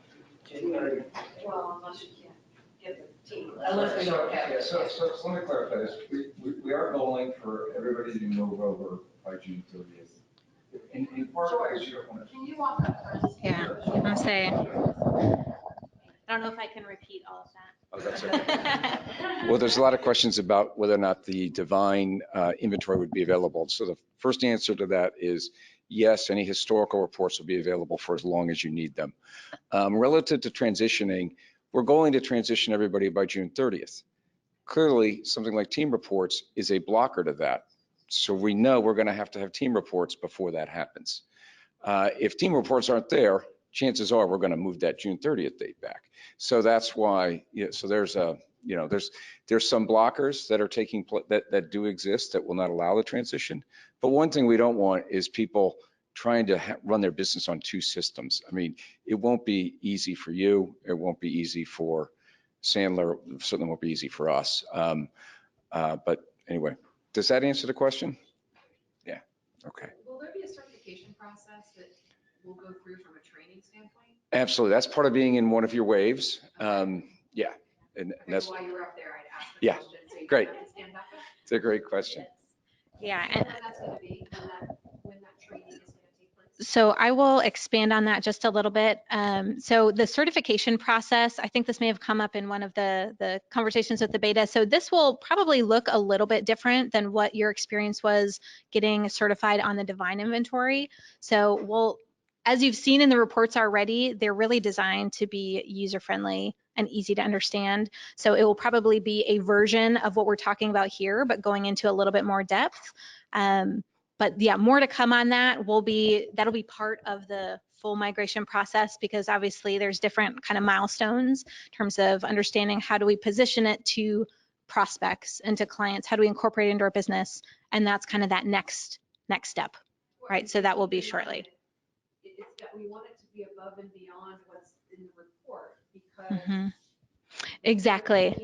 Well, unless you can't get the team. Unless we don't have. Yeah, so let me clarify this. We are goaling for everybody to move over by June 30th. In part because you don't want to. Can you walk up first? Yeah, I'm gonna say, I don't know if I can repeat all of that. Oh, that's okay. Well, there's a lot of questions about whether or not the Divine inventory would be available. So the first answer to that is yes, any historical reports will be available for as long as you need them. Relative to transitioning, we're going to transition everybody by June 30th. Clearly, something like team reports is a blocker to that. So we know we're going to have team reports before that happens. If team reports aren't there, chances are we're going to move that June 30th date back. So that's why, so there's there's some blockers that are that do exist that will not allow the transition. But one thing we don't want is people trying to run their business on two systems. I mean, it won't be easy for you. It won't be easy for Sandler. It certainly won't be easy for us. But anyway, does that answer the question? Yeah. Okay. Will there be a certification process that we'll go through from a training standpoint? Absolutely. That's part of being in one of your waves. Yeah. And that's, While you were up there, I'd ask the yeah, question. So you great. don't have to stand back up. It's a great question. Yeah. And when that's going to be, when that training is going to take place. So I will expand on that just a little bit. So the certification process, I think this may have come up in one of the conversations with the beta. So this will probably look a little bit different than what your experience was getting certified on the Divine inventory. So as you've seen in the reports already, they're really designed to be user-friendly and easy to understand. So it will probably be a version of what we're talking about here, but going into a little bit more depth. But yeah, more to come on that. That'll be part of the full migration process because obviously there's different kind of milestones in terms of understanding how do we position it to prospects and to clients, how do we incorporate it into our business, and that's kind of that next step, right? So that will be shortly. It's that we want it to be above and beyond what's in the report because exactly.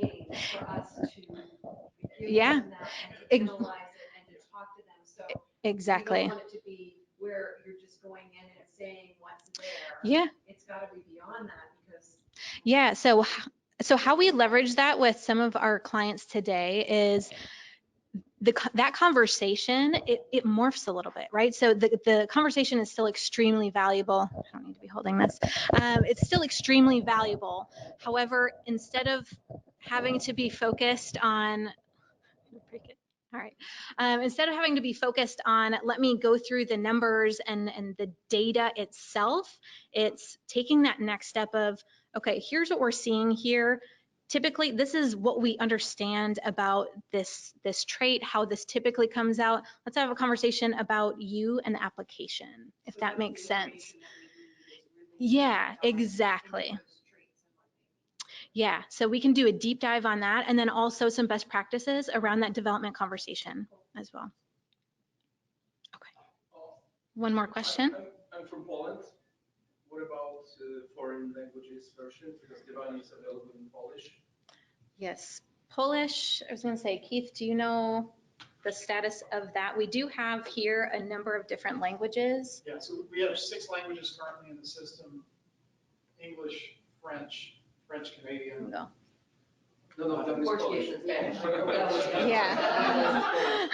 For us to give Yeah. them that and to analyze it and to talk to them. So exactly. we don't want it to be where you're just going in and saying what's there. Yeah. It's got to be beyond that because. Yeah. So how we leverage that with some of our clients today is that conversation, it morphs a little bit, right? So the conversation is still extremely valuable. I don't need to be holding this. It's still extremely valuable. However, instead of having to be focused on, all right. Instead of having to be focused on, let me go through the numbers and the data itself, it's taking that next step of, okay, here's what we're seeing here. Typically, this is what we understand about this trait, how this typically comes out. Let's have a conversation about you and the application, if that makes sense. Yeah, exactly. Yeah, so we can do a deep dive on that and then also some best practices around that development conversation as well. Okay. One more question. I'm from Poland. What about foreign languages version? Because Divine is available in Polish. Yes, Polish. I was going to say, Keith, do you know the status of that? We do have here a number of different languages. Yeah, so we have 6 languages currently in the system: English, French, Canadian. No. No, Portuguese and Spanish. Yeah.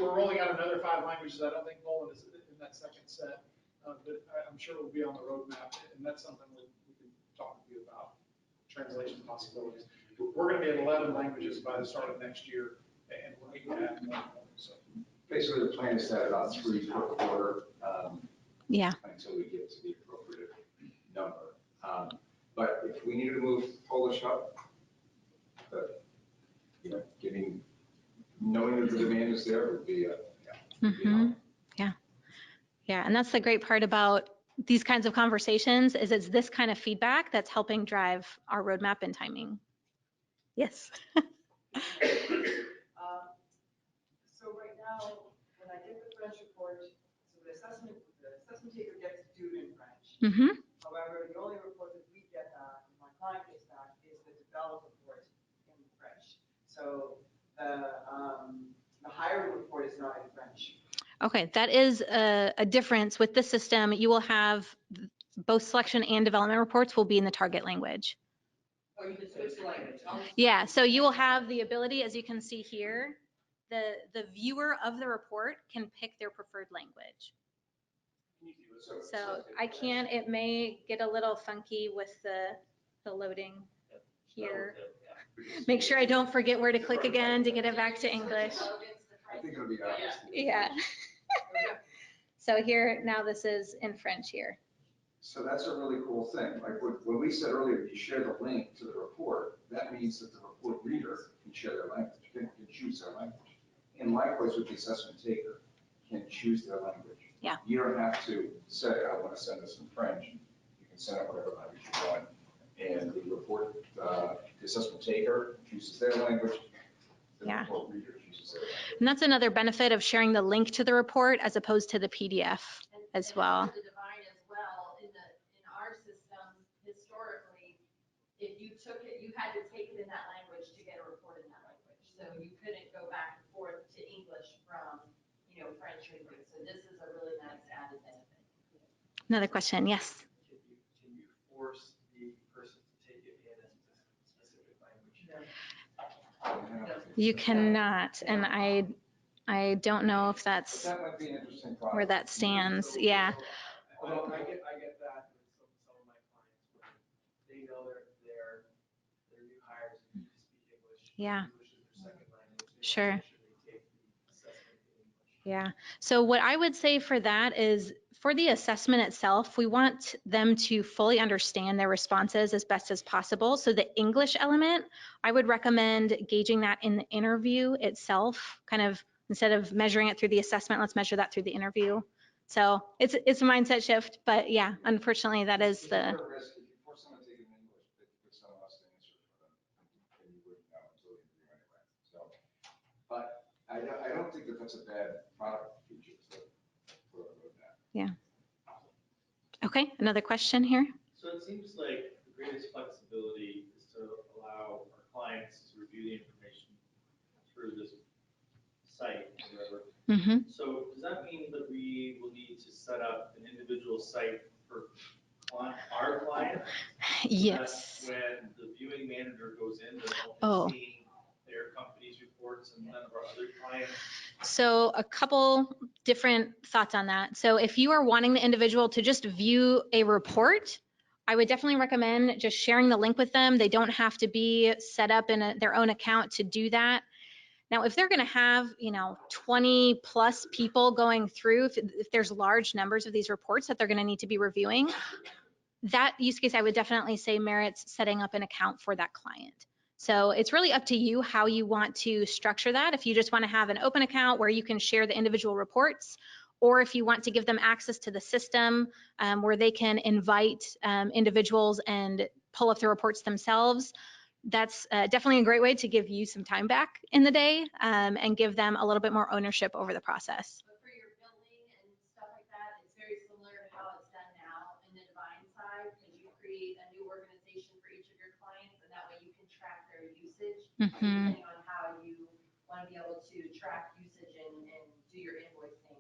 We're rolling out another 5 languages. I don't think Poland is in that second set, but I'm sure it will be on the roadmap, and that's something we can talk to you about, translation possibilities. We're going to be at 11 languages by the start of next year, and we're going to add more. So Basically, the plan is set about 3 per quarter. Yeah. Until we get to the appropriate number. But if we needed to move Polish up, knowing that the demand is there would be Yeah. Yeah. And that's the great part about these kinds of conversations is it's this kind of feedback that's helping drive our roadmap and timing. Yes. So right now, when I get the French report, so the assessment taker gets to do it in French. Mm-hmm. However, the only report that we get back, and my client gets back, is the developed report in French. So the hiring report is not in French. Okay, that is a difference with the system. You will have both selection and development reports will be in the target language. Oh, you can switch the language. Yeah, so you will have the ability, as you can see here, the viewer of the report can pick their preferred language. So I can't, it may get a little funky with the loading here. Make sure I don't forget where to click again to get it back to English. I think it'll be obvious. Yeah. So here, now this is in French here. So that's a really cool thing. Like when we said earlier, you share the link to the report, that means that the report reader can share their language, can choose their language. And likewise with the assessment taker, can choose their language. Yeah. You don't have to say, I want to send this in French. You can send it whatever language you want. And the report, the assessment taker chooses their language. The Yeah. report reader chooses their language. And that's another benefit of sharing the link to the report as opposed to the PDF as well. The divine as well, in our system, historically, if you took it, you had to take it in that language to get a report in that language. So you couldn't go back and forth to English from, French or English. So this is a really nice added benefit. Another question, yes. Can you force the person to take it in a specific language? You cannot, and I don't know if that's That might be an interesting product. where that stands. Yeah. Although I get that with some of my clients where they know they're new hires and need to speak English. Yeah. English is their second language. Sure. Make sure they take the assessment in English. Yeah. So what I would say for that is for the assessment itself, we want them to fully understand their responses as best as possible. So the English element, I would recommend gauging that in the interview itself, kind of instead of measuring it through the assessment, let's measure that through the interview. So it's a mindset shift, but yeah, unfortunately that is the. If you force someone to take it in English, they could put someone else to answer for them, and you wouldn't know until the interview anyway. So, but I don't think that that's a bad product feature to put on the roadmap. Yeah. Okay, another question here. So it seems like the greatest flexibility is to allow our clients to review the information through this site or whatever. Mm-hmm. So does that mean that we will need to set up an individual site for our client? Yes. That when the viewing manager goes in, they're Oh. only seeing their company's reports and none of our other clients? So a couple different thoughts on that. So if you are wanting the individual to just view a report, I would definitely recommend just sharing the link with them. They don't have to be set up in their own account to do that. Now, if they're going to have, 20 plus people going through, if there's large numbers of these reports that they're going to need to be reviewing, that use case, I would definitely say merits setting up an account for that client. So it's really up to you how you want to structure that. If you just want to have an open account where you can share the individual reports, or if you want to give them access to the system where they can invite individuals and pull up the reports themselves, that's definitely a great way to give you some time back in the day and give them a little bit more ownership over the process. But for your billing and stuff like that, it's very similar to how it's done now in the divine side, because you create a new organization for each of your clients, and that way you can track their usage. Mm-hmm. Depending on how you want to be able to track usage and do your invoicing,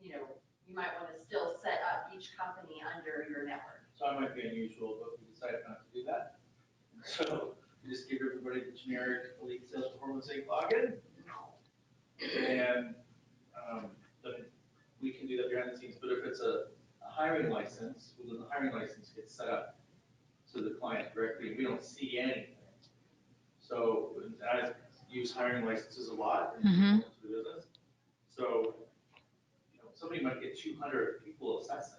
you might want to still set up each company under your network. So I might be unusual, but we decided not to do that. So we just give everybody the generic elite sales performance inc login. And then we can do that behind the scenes. But if it's a hiring license, well, then the hiring license gets set up to the client directly. We don't see anything. So I use hiring licenses a lot in the business. So somebody might get 200 people assessing.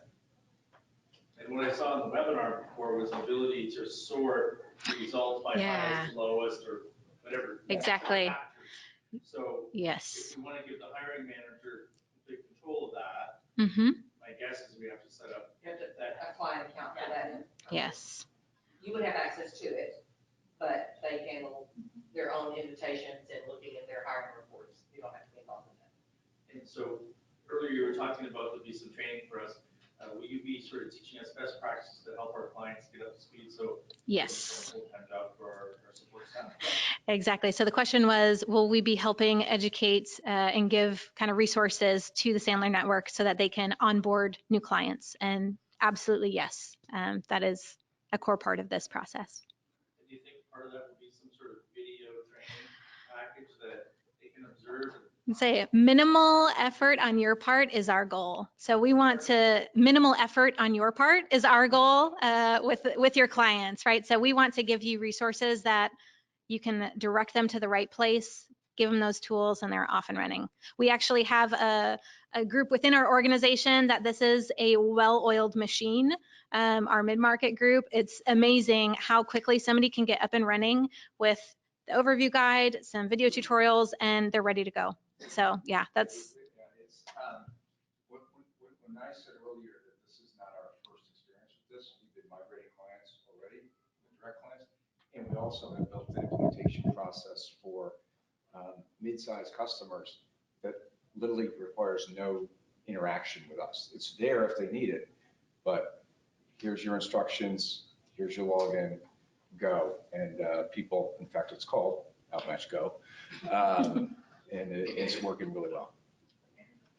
And what I saw in the webinar before was the ability to sort results by highest, lowest, or whatever. Exactly. factors. So Yes. if we want to give the hiring manager complete control of that, my guess is we have to set up You have to, that. a client account for that. Yes. You would have access to it, but they handle their own invitations and looking at their hiring reports. You don't have to be involved in that. And so earlier you were talking about there'll be some training for us. Will you be sort of teaching us best practices to help our clients get up to speed? So Yes. full-time job for our support staff. Exactly. So the question was, will we be helping educate and give kind of resources to the Sandler network so that they can onboard new clients? And absolutely, yes. That is a core part of this process. And do you think part of that will be some sort of video training package that they can observe? Say minimal effort on your part is our goal. So we want to minimal effort on your part is our goal with your clients, right? So we want to give you resources that you can direct them to the right place, give them those tools, and they're off and running. We actually have a group within our organization that this is a well-oiled machine. Our mid-market group, it's amazing how quickly somebody can get up and running with the overview guide, some video tutorials, and they're ready to go. So yeah, that's. When I said earlier that this is not our first experience with this, we've been migrating clients already, direct clients, and we also have built an implementation process for mid-sized customers that literally requires no interaction with us. It's there if they need it, but here's your instructions, here's your login, go. And people, in fact, it's called OutMatch Go. And it's working really well.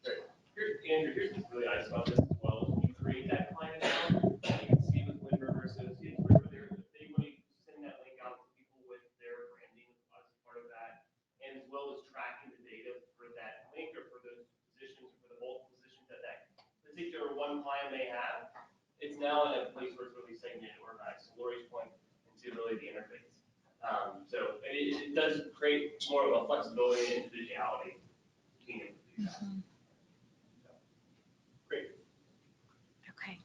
Andrew, here's what's really nice about this as well. When you create that client account, you can see with Wind River Associates, wherever they want to send that link out to people with their branding as part of that, and as well as tracking the data for that link or for those positions or for the multiple positions that that particular one client may have. It's now in a place where it's really segmented, organized. To Lori's point, into really the interface. So it does create more of a flexibility and individuality being able to do that. Great. Okay.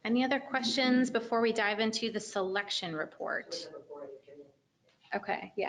Any other questions before we dive into the selection report? Okay, yeah.